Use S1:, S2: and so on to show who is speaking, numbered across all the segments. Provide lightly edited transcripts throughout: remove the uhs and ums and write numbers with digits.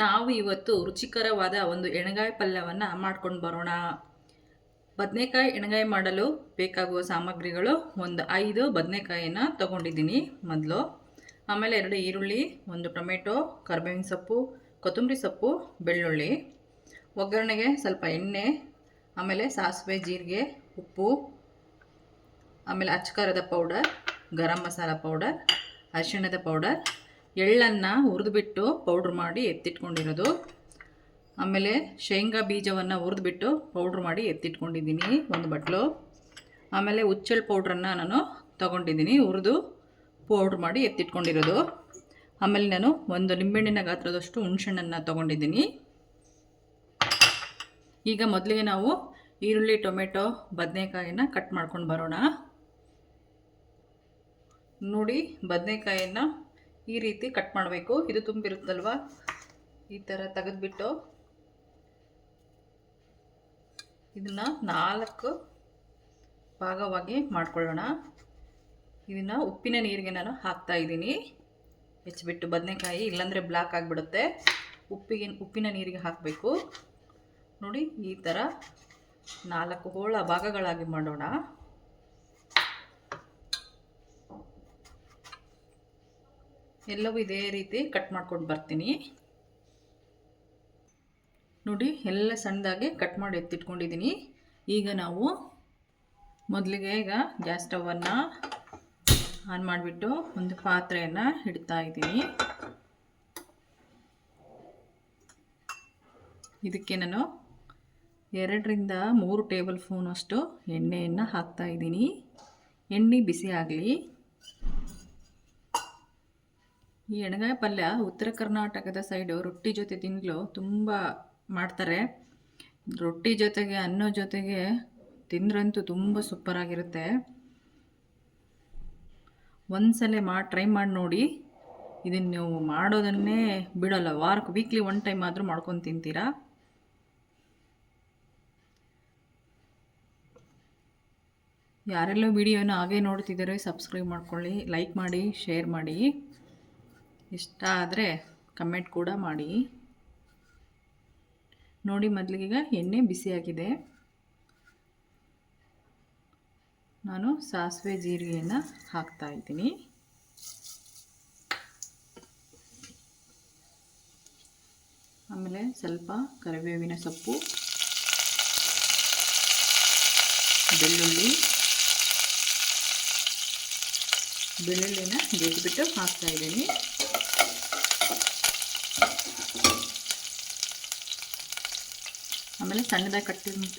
S1: ನಾವು ಇವತ್ತು ರುಚಿಕರವಾದ ಒಂದು ಎಣ್ಗಾಯಿ ಪಲ್ಯವನ್ನು ಮಾಡ್ಕೊಂಡು ಬರೋಣ. ಬದನೆಕಾಯಿ ಎಣ್ಗಾಯಿ ಮಾಡಲು ಬೇಕಾಗುವ ಸಾಮಗ್ರಿಗಳು: ಒಂದು 5 ಬದನೆಕಾಯಿನ ತೊಗೊಂಡಿದ್ದೀನಿ ಮೊದಲು. ಆಮೇಲೆ 2 ಈರುಳ್ಳಿ, 1 ಟೊಮೆಟೊ, ಕರಿಬೇವಿನ ಸೊಪ್ಪು, ಕೊತ್ತಂಬರಿ ಸೊಪ್ಪು, ಬೆಳ್ಳುಳ್ಳಿ. ಒಗ್ಗರಣೆಗೆ ಸ್ವಲ್ಪ ಎಣ್ಣೆ, ಆಮೇಲೆ ಸಾಸಿವೆ, ಜೀರಿಗೆ, ಉಪ್ಪು, ಆಮೇಲೆ ಅಚ್ಚಕಾರದ ಪೌಡರ್, ಗರಂ ಮಸಾಲ ಪೌಡರ್, ಅರಿಶಿಣದ ಪೌಡರ್, ಎಳ್ಳನ್ನು ಹುರಿದುಬಿಟ್ಟು ಪೌಡ್ರ್ ಮಾಡಿ ಎತ್ತಿಟ್ಕೊಂಡಿರೋದು. ಆಮೇಲೆ ಶೇಂಗಾ ಬೀಜವನ್ನು ಹುರಿದುಬಿಟ್ಟು ಪೌಡ್ರ್ ಮಾಡಿ ಎತ್ತಿಟ್ಕೊಂಡಿದ್ದೀನಿ ಒಂದು ಬಟ್ಲು. ಆಮೇಲೆ ಹುಚ್ಚೆಳ್ಳು ಪೌಡ್ರನ್ನು ನಾನು ತೊಗೊಂಡಿದ್ದೀನಿ, ಹುರಿದು ಪೌಡ್ರ್ ಮಾಡಿ ಎತ್ತಿಟ್ಕೊಂಡಿರೋದು. ಆಮೇಲೆ ನಾನು ಒಂದು ನಿಂಬೆಹಣ್ಣಿನ ಗಾತ್ರದಷ್ಟು ಹುಣಸೆಹಣ್ಣನ್ನು ತೊಗೊಂಡಿದ್ದೀನಿ. ಈಗ ಮೊದಲಿಗೆ ನಾವು ಈರುಳ್ಳಿ, ಟೊಮೆಟೊ, ಬದನೆಕಾಯಿನ ಕಟ್ ಮಾಡ್ಕೊಂಡು ಬರೋಣ. ನೋಡಿ, ಬದನೆಕಾಯಿನ ಈ ರೀತಿ ಕಟ್ ಮಾಡಬೇಕು. ಇದು ತುಂಬಿರುತ್ತಲ್ವ, ಈ ಥರ ತೆಗೆದುಬಿಟ್ಟು ಇದನ್ನು 4 ಭಾಗವಾಗಿ ಮಾಡ್ಕೊಳ್ಳೋಣ. ಇದನ್ನು ಉಪ್ಪಿನ ನೀರಿಗೆ ನಾನು ಹಾಕ್ತಾ ಇದ್ದೀನಿ ಹೆಚ್ಚಿಬಿಟ್ಟು. ಬದನೆಕಾಯಿ ಇಲ್ಲಾಂದರೆ ಬ್ಲ್ಯಾಕ್ ಆಗಿಬಿಡುತ್ತೆ. ಉಪ್ಪಿನ ನೀರಿಗೆ ಹಾಕಬೇಕು. ನೋಡಿ, ಈ ಥರ 4 ಹೋಳ ಭಾಗಗಳಾಗಿ ಮಾಡೋಣ. ಎಲ್ಲವೂ ಇದೇ ರೀತಿ ಕಟ್ ಮಾಡ್ಕೊಂಡು ಬರ್ತೀನಿ. ನೋಡಿ, ಎಲ್ಲ ಸಣ್ಣದಾಗಿ ಕಟ್ ಮಾಡಿ ಎತ್ತಿಟ್ಕೊಂಡಿದ್ದೀನಿ. ಈಗ ನಾವು ಮೊದಲಿಗೆ ಗ್ಯಾಸ್ ಸ್ಟವನ್ನು ಆನ್ ಮಾಡಿಬಿಟ್ಟು ಒಂದು ಪಾತ್ರೆಯನ್ನು ಇಡ್ತಾ ಇದ್ದೀನಿ. ಇದಕ್ಕೆ ನಾನು 2 ರಿಂದ 3 ಟೇಬಲ್ ಸ್ಪೂನ್ ಅಷ್ಟು ಎಣ್ಣೆಯನ್ನು ಹಾಕ್ತಾ ಇದ್ದೀನಿ. ಎಣ್ಣೆ ಬಿಸಿ ಆಗಲಿ. ಈ ಎಣ್ಗಾಯಿ ಪಲ್ಯ ಉತ್ತರ ಕರ್ನಾಟಕದ ಸೈಡು ರೊಟ್ಟಿ ಜೊತೆ ತಿನ್ನಲು ತುಂಬ ಮಾಡ್ತಾರೆ. ರೊಟ್ಟಿ ಜೊತೆಗೆ, ಅನ್ನೋ ಜೊತೆಗೆ ತಿಂದ್ರಂತೂ ತುಂಬ ಸೂಪರಾಗಿರುತ್ತೆ. ಒಂದ್ಸಲ ಟ್ರೈ ಮಾಡಿ ನೋಡಿ. ಇದನ್ನು ನೀವು ಮಾಡೋದನ್ನೇ ಬಿಡೋಲ್ಲ. ವೀಕ್ಲಿ 1 ಟೈಮ್ ಆದರೂ ಮಾಡ್ಕೊಂಡು ತಿಂತೀರಾ. ಯಾರೆಲ್ಲೋ ವಿಡಿಯೋನ ಹಾಗೆ ನೋಡ್ತಿದ್ದಾರೆ ಸಬ್ಸ್ಕ್ರೈಬ್ ಮಾಡ್ಕೊಳ್ಳಿ, ಲೈಕ್ ಮಾಡಿ, ಶೇರ್ ಮಾಡಿ. ಇಷ್ಟ ಆದರೆ ಕಮೆಂಟ್ ಕೂಡ ಮಾಡಿ. ನೋಡಿ, ಮೊದಲಿಗೆ ಎಣ್ಣೆ ಬಿಸಿಯಾಗಿದೆ. ನಾನು ಸಾಸಿವೆ, ಜೀರಿಗೆಯನ್ನು ಹಾಕ್ತಾ ಇದ್ದೀನಿ. ಆಮೇಲೆ ಸ್ವಲ್ಪ ಕರಿಬೇವಿನ ಸೊಪ್ಪು, ಬೆಳ್ಳುಳ್ಳಿನ ಜಜ್ಜಿಬಿಟ್ಟು ಹಾಕ್ತಾ ಇದ್ದೀನಿ. ಆಮೇಲೆ ಸಣ್ಣದಾಗಿ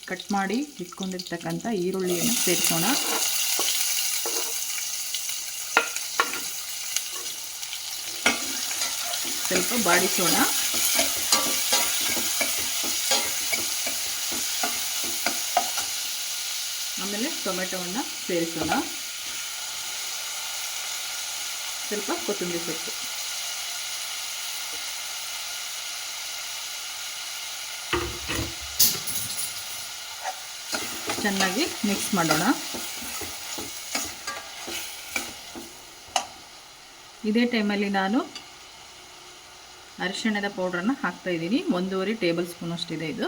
S1: ಕಟ್ ಮಾಡಿ ಇಟ್ಕೊಂಡಿರ್ತಕ್ಕಂಥ ಈರುಳ್ಳಿಯನ್ನು ಸೇರಿಸೋಣ. ಸ್ವಲ್ಪ ಬಾಡಿಸೋಣ. ಆಮೇಲೆ ಟೊಮೆಟೊವನ್ನು ಸೇರಿಸೋಣ. ಸ್ವಲ್ಪ ಕೊತ್ತಂಬರಿ ಸೊಪ್ಪು. ಚೆನ್ನಾಗಿ ಮಿಕ್ಸ್ ಮಾಡೋಣ. ಇದೇ ಟೈಮಲ್ಲಿ ನಾನು ಅರಿಶಿಣದ ಪೌಡ್ರನ್ನು ಹಾಕ್ತಾ ಇದ್ದೀನಿ. 1.5 ಟೇಬಲ್ ಸ್ಪೂನ್ ಅಷ್ಟಿದೆ ಇದು.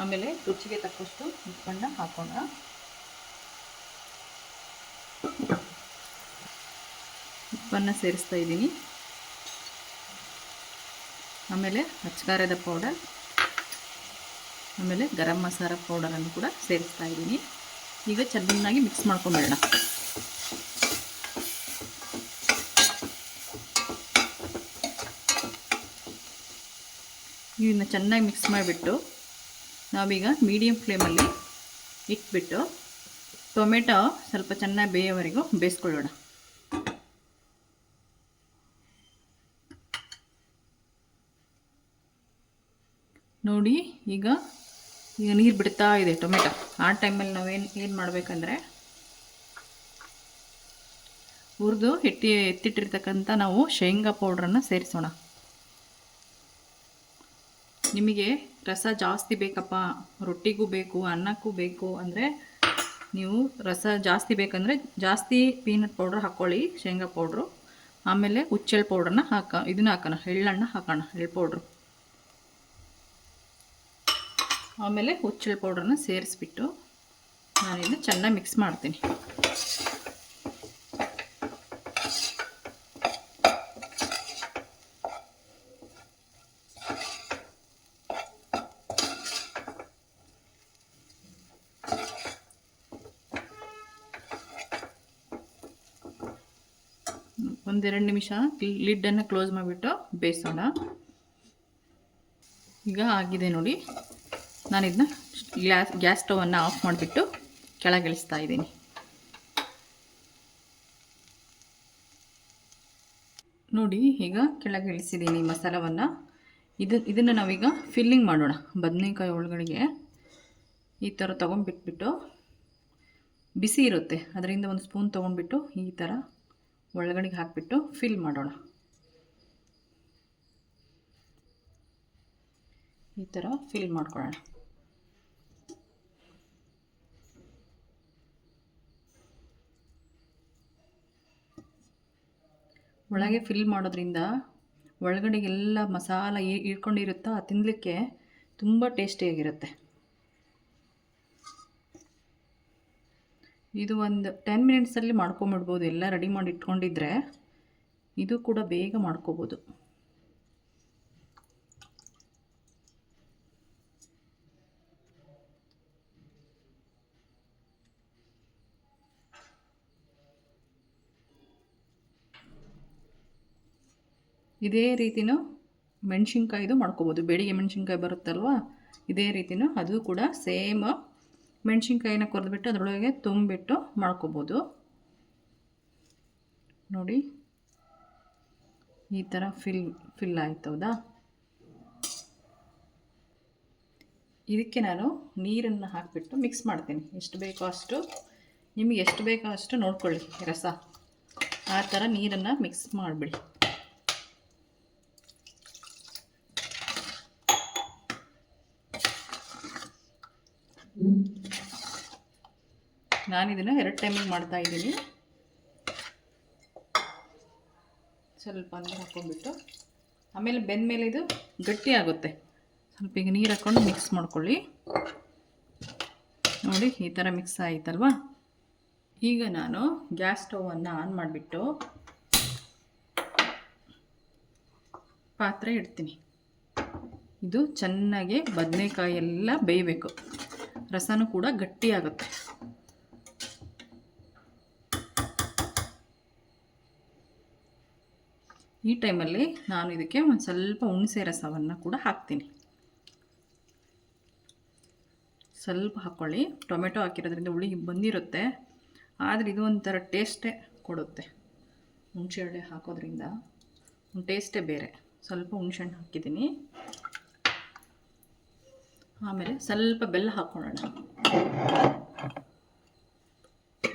S1: ಆಮೇಲೆ ರುಚಿಗೆ ತಕ್ಕಷ್ಟು ಉಪ್ಪನ್ನು ಹಾಕೋಣ. ಉಪ್ಪನ್ನು ಸೇರಿಸ್ತಾ ಇದ್ದೀನಿ. ಆಮೇಲೆ ಅಚ್ಚಕಾರದ ಪೌಡರ್, ಆಮೇಲೆ ಗರಂ ಮಸಾಲ ಪೌಡರನ್ನು ಕೂಡ ಸೇರಿಸ್ತಾ ಇದ್ದೀನಿ. ಈಗ ಚೆನ್ನಾಗಿ ಮಿಕ್ಸ್ ಮಾಡ್ಕೊಂಬಿಡೋಣ. ಇದನ್ನು ಚೆನ್ನಾಗಿ ಮಿಕ್ಸ್ ಮಾಡಿಬಿಟ್ಟು ನಾವೀಗ ಮೀಡಿಯಮ್ ಫ್ಲೇಮಲ್ಲಿ ಇಟ್ಬಿಟ್ಟು ಟೊಮೆಟೊ ಸ್ವಲ್ಪ ಚೆನ್ನಾಗಿ ಬೇಯೋವರೆಗೂ ಬೇಯಿಸ್ಕೊಳ್ಳೋಣ. ನೋಡಿ, ಈಗ ನೀರು ಬಿಡ್ತಾ ಇದೆ ಟೊಮೆಟೊ. ಆ ಟೈಮಲ್ಲಿ ನಾವೇನು ಮಾಡಬೇಕಂದ್ರೆ ಹುರಿದು ಎತ್ತಿಟ್ಟಿರ್ತಕ್ಕಂಥ ನಾವು ಶೇಂಗಾ ಪೌಡ್ರನ್ನು ಸೇರಿಸೋಣ. ನಿಮಗೆ ರಸ ಜಾಸ್ತಿ ಬೇಕಪ್ಪ, ರೊಟ್ಟಿಗೂ ಬೇಕು, ಅನ್ನಕ್ಕೂ ಬೇಕು ಅಂದರೆ ನೀವು ರಸ ಜಾಸ್ತಿ ಬೇಕಂದರೆ ಜಾಸ್ತಿ ಪೀನಟ್ ಪೌಡ್ರ್ ಹಾಕ್ಕೊಳ್ಳಿ, ಶೇಂಗಾ ಪೌಡ್ರು. ಆಮೇಲೆ ಹುಚ್ಚೆಳ್ಳು ಪೌಡ್ರನ್ನ ಇದನ್ನ ಹಾಕೋಣ, ಎಳ್ಳನ್ನು ಹಾಕೋಣ, ಎಳ್ಳು ಪೌಡ್ರು. ಆಮೇಲೆ ಹುಚ್ಚೆಳ್ಳು ಪೌಡ್ರನ್ನ ಸೇರಿಸ್ಬಿಟ್ಟು ನಾನಿನ್ನು ಚೆನ್ನಾಗಿ ಮಿಕ್ಸ್ ಮಾಡ್ತೀನಿ. ಒಂದೆರಡು ನಿಮಿಷ ಲಿಡ್ಡನ್ನು ಕ್ಲೋಸ್ ಮಾಡಿಬಿಟ್ಟು ಬೇಯಿಸೋಣ. ಈಗ ಆಗಿದೆ ನೋಡಿ. ನಾನಿದನ್ನ ಗ್ಯಾಸ್ ಸ್ಟವನ್ನು ಆಫ್ ಮಾಡಿಬಿಟ್ಟು ಕೆಳಗಿಳಿಸ್ತಾ ಇದ್ದೀನಿ. ನೋಡಿ ಈಗ ಕೆಳಗಿಳಿಸಿದ್ದೀನಿ ಮಸಾಲವನ್ನು. ಇದನ್ನು ನಾವೀಗ ಫಿಲ್ಲಿಂಗ್ ಮಾಡೋಣ. ಬದನೆಕಾಯಿ ಒಳಗಡೆಗೆ ಈ ಥರ ತೊಗೊಂಡ್ಬಿಟ್ಬಿಟ್ಟು ಬಿಸಿ ಇರುತ್ತೆ, ಅದರಿಂದ ಒಂದು ಸ್ಪೂನ್ ತೊಗೊಂಡ್ಬಿಟ್ಟು ಈ ಥರ ಒಳಗಡೆಗೆ ಹಾಕಿಬಿಟ್ಟು ಫಿಲ್ ಮಾಡೋಣ. ಈ ಥರ ಫಿಲ್ ಮಾಡ್ಕೊಳ್ಳೋಣ. ಒಳಗೆ ಫಿಲ್ ಮಾಡೋದ್ರಿಂದ ಒಳಗಡೆಗೆಲ್ಲ ಮಸಾಲ ಇಟ್ಕೊಂಡಿರುತ್ತಾ, ತಿನ್ನಲಿಕ್ಕೆ ತುಂಬ ಟೇಸ್ಟಿಯಾಗಿರುತ್ತೆ. ಇದು ಒಂದು 10 ಮಿನಿಟ್ಸಲ್ಲಿ ಮಾಡ್ಕೊಂಬಿಡ್ಬೋದು. ಎಲ್ಲ ರೆಡಿ ಮಾಡಿ ಇಟ್ಕೊಂಡಿದ್ರೆ ಇದು ಕೂಡ ಬೇಗ ಮಾಡ್ಕೋಬೋದು. ಇದೇ ರೀತಿನೂ ಮೆಣಸಿನ್ಕಾಯಿದು ಮಾಡ್ಕೋಬೋದು. ಬೇಡಿಗೆ ಮೆಣಸಿನ್ಕಾಯಿ ಬರುತ್ತಲ್ವ, ಇದೇ ರೀತಿನೂ ಅದು ಕೂಡ ಸೇಮ್ ಮೆಣಸಿನ್ಕಾಯಿನ ಕೊರೆದ್ಬಿಟ್ಟು ಅದರೊಳಗೆ ತುಂಬಿಬಿಟ್ಟು ಮಾಡ್ಕೋಬೋದು. ನೋಡಿ ಈ ಥರ ಫಿಲ್ ಆಯ್ತು. ಹೌದಾ? ಇದಕ್ಕೆ ನಾನು ನೀರನ್ನು ಹಾಕಿಬಿಟ್ಟು ಮಿಕ್ಸ್ ಮಾಡ್ತೀನಿ. ಎಷ್ಟು ಬೇಕೋ ಅಷ್ಟು, ನಿಮಗೆ ಎಷ್ಟು ಬೇಕೋ ಅಷ್ಟು ನೋಡ್ಕೊಳ್ಳಿ ರಸ. ಆ ಥರ ನೀರನ್ನು ಮಿಕ್ಸ್ ಮಾಡಿಬಿಡಿ. ನಾನಿದನ್ನು 2 ಟೈಮಿಂಗ್ ಮಾಡ್ತಾ ಇದ್ದೀನಿ. ಸ್ವಲ್ಪ ನೀರು ಹಾಕ್ಕೊಂಡ್ಬಿಟ್ಟು ಆಮೇಲೆ ಬೆಂದಮೇಲೆ ಇದು ಗಟ್ಟಿ ಆಗುತ್ತೆ. ಸ್ವಲ್ಪ ಈಗ ನೀರು ಹಾಕ್ಕೊಂಡು ಮಿಕ್ಸ್ ಮಾಡ್ಕೊಳ್ಳಿ. ನೋಡಿ ಈ ಥರ ಮಿಕ್ಸ್ ಆಯಿತಲ್ವಾ? ಈಗ ನಾನು ಗ್ಯಾಸ್ ಸ್ಟವನ್ನು ಆನ್ ಮಾಡಿಬಿಟ್ಟು ಪಾತ್ರೆ ಇಡ್ತೀನಿ. ಇದು ಚೆನ್ನಾಗಿ ಬದನೆಕಾಯಿ ಎಲ್ಲ ಬೇಯಬೇಕು, ರಸನೂ ಕೂಡ ಗಟ್ಟಿಯಾಗುತ್ತೆ. ಈ ಟೈಮಲ್ಲಿ ನಾನು ಇದಕ್ಕೆ ಒಂದು ಸ್ವಲ್ಪ ಹುಣಸೆ ರಸವನ್ನು ಕೂಡ ಹಾಕ್ತೀನಿ. ಸ್ವಲ್ಪ ಹಾಕ್ಕೊಳ್ಳಿ. ಟೊಮೆಟೊ ಹಾಕಿರೋದ್ರಿಂದ ಹುಳಿ ಬಂದಿರುತ್ತೆ, ಆದರೆ ಇದು ಒಂಥರ ಟೇಸ್ಟೇ ಕೊಡುತ್ತೆ. ಹುಣಸೆ ಹಣ್ಣು ಹಾಕೋದ್ರಿಂದ ಒಂದು ಟೇಸ್ಟೇ ಬೇರೆ. ಸ್ವಲ್ಪ ಹುಣಸೆ ಹಣ್ಣು ಹಾಕಿದ್ದೀನಿ. ಆಮೇಲೆ ಸ್ವಲ್ಪ ಬೆಲ್ಲ ಹಾಕ್ಕೊಳ್ಳೋಣ.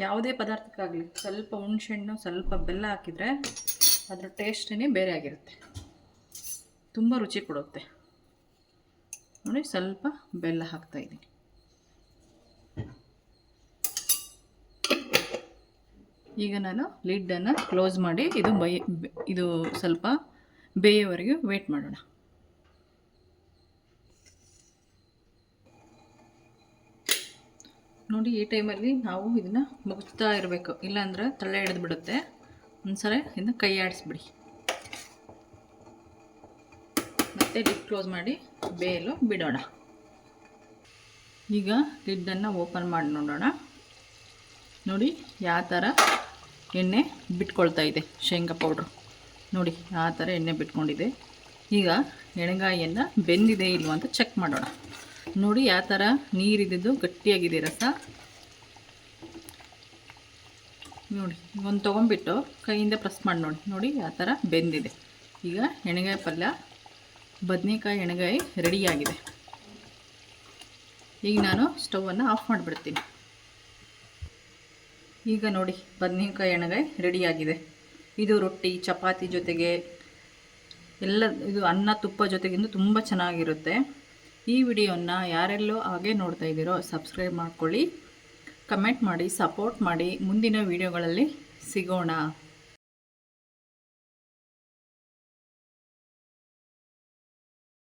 S1: ಯಾವುದೇ ಪದಾರ್ಥಕ್ಕಾಗಲಿ ಸ್ವಲ್ಪ ಹುಣಸೆಹಣ್ಣು ಸ್ವಲ್ಪ ಬೆಲ್ಲ ಹಾಕಿದರೆ ಅದರ ಟೇಸ್ಟೇ ಬೇರೆ ಆಗಿರುತ್ತೆ, ತುಂಬ ರುಚಿ ಕೊಡುತ್ತೆ. ನೋಡಿ ಸ್ವಲ್ಪ ಬೆಲ್ಲ ಹಾಕ್ತಾಯಿದ್ದೀನಿ. ಈಗ ನಾನು ಲಿಡ್ಡನ್ನು ಕ್ಲೋಸ್ ಮಾಡಿ ಇದು ಸ್ವಲ್ಪ ಬೇಯೋವರೆಗೆ ವೇಟ್ ಮಾಡೋಣ. ನೋಡಿ ಈ ಟೈಮಲ್ಲಿ ನಾವು ಇದನ್ನು ಮುಗಿಸ್ತಾ ಇರಬೇಕು, ಇಲ್ಲಾಂದರೆ ತಳ್ಳೆ ಹಿಡಿದು ಬಿಡುತ್ತೆ. ಒಂದ್ಸಲ ಇದನ್ನು ಕೈ ಆಡಿಸ್ಬಿಡಿ, ಮತ್ತೆ ಲಿಡ್ ಕ್ಲೋಸ್ ಮಾಡಿ ಬೇಯಲು ಬಿಡೋಣ. ಈಗ ಲಿಡ್ಡನ್ನು ಓಪನ್ ಮಾಡಿ ನೋಡೋಣ. ನೋಡಿ ಯಾವ ಥರ ಎಣ್ಣೆ ಬಿಟ್ಕೊಳ್ತಾ ಇದೆ ಶೇಂಗಾ ಪೌಡ್ರು. ನೋಡಿ ಆ ಥರ ಎಣ್ಣೆ ಬಿಟ್ಕೊಂಡಿದೆ. ಈಗ ಎಣ್ಣೆಗಾಯಿಯನ್ನು ಬೆಂದಿದೆ ಇಲ್ವ ಅಂತ ಚೆಕ್ ಮಾಡೋಣ. ನೋಡಿ ಯಾವ ಥರ ನೀರಿದ್ದು ಗಟ್ಟಿಯಾಗಿದೆ ರಸ. ನೋಡಿ ಒಂದು ತೊಗೊಂಡ್ಬಿಟ್ಟು ಕೈಯಿಂದ ಪ್ರೆಸ್ ಮಾಡಿ ನೋಡಿ ಯಾವ ಥರ ಬೆಂದಿದೆ. ಈಗ ಎಣ್ಣೆಗಾಯಿ ಪಲ್ಯ ಬದನೆಕಾಯಿ ಎಣ್ಣೆಗಾಯಿ ರೆಡಿಯಾಗಿದೆ. ಈಗ ನಾನು ಸ್ಟವನ್ನು ಆಫ್ ಮಾಡಿಬಿಡ್ತೀನಿ. ಈಗ ನೋಡಿ ಬದನೆಕಾಯಿ ಎಣ್ಣೆಗಾಯಿ ರೆಡಿಯಾಗಿದೆ. ಇದು ರೊಟ್ಟಿ ಚಪಾತಿ ಜೊತೆಗೆ ಎಲ್ಲ, ಇದು ಅನ್ನ ತುಪ್ಪ ಜೊತೆಗಿಂದು ತುಂಬ ಚೆನ್ನಾಗಿರುತ್ತೆ. ಈ ವಿಡಿಯೋನ ಯಾರೆಲ್ಲೋ ಹಾಗೆ ನೋಡ್ತಾ ಇದ್ದೀರೋ ಸಬ್ಸ್ಕ್ರೈಬ್ ಮಾಡ್ಕೊಳ್ಳಿ. ಕಮೆಂಟ್ ಮಾಡಿ, ಸಪೋರ್ಟ್ ಮಾಡಿ. ಮುಂದಿನ ವಿಡಿಯೋಗಳಲ್ಲಿ ಸಿಗೋಣ.